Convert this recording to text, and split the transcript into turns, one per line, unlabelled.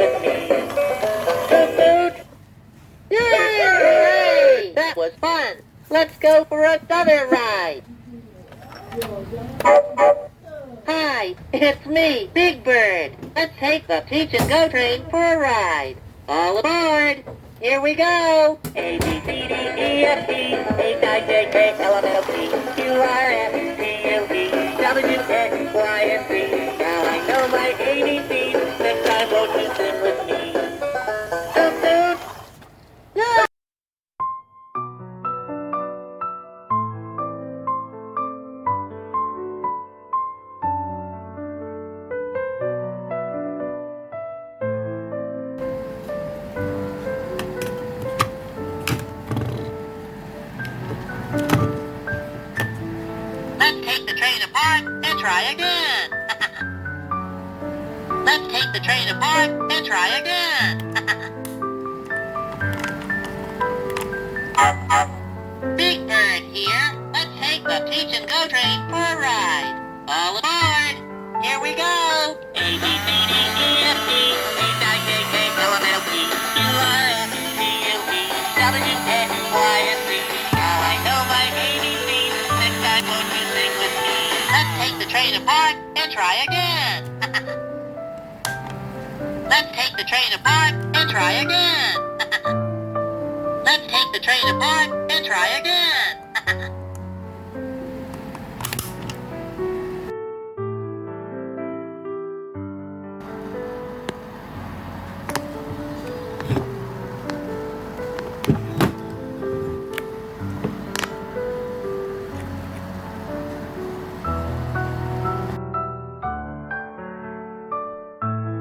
with me. Toot toot! Yay! That was fun! Let's go for another ride! Hi, it's me, Big Bird. Let's take the Teach and Go train for a ride. All aboard! Here we go! A, B, C, D, E, F, G, H, I, J, K, L, M, N, O, P, Q, R, S, T, U, V, W, X, Y, and Z. Now I know my ABCs. Next time won't you sing with me? Toot toot! Yeah! Let's take the train apart and try again. Let's take the train apart and try again. Big Bird here. Let's take the Teach and Go train for a ride. All aboard. Here we go. A, B, C, D, E, F, G, H, I, J, K, L, M, N, O, P, Q, R, S, T, U, V, W, X, Y, and Z. Now I know my ABCs. Next time won't you sing with me? Let's take the train apart and try again. Let's take the train apart and try again. Let's take the train apart and try again.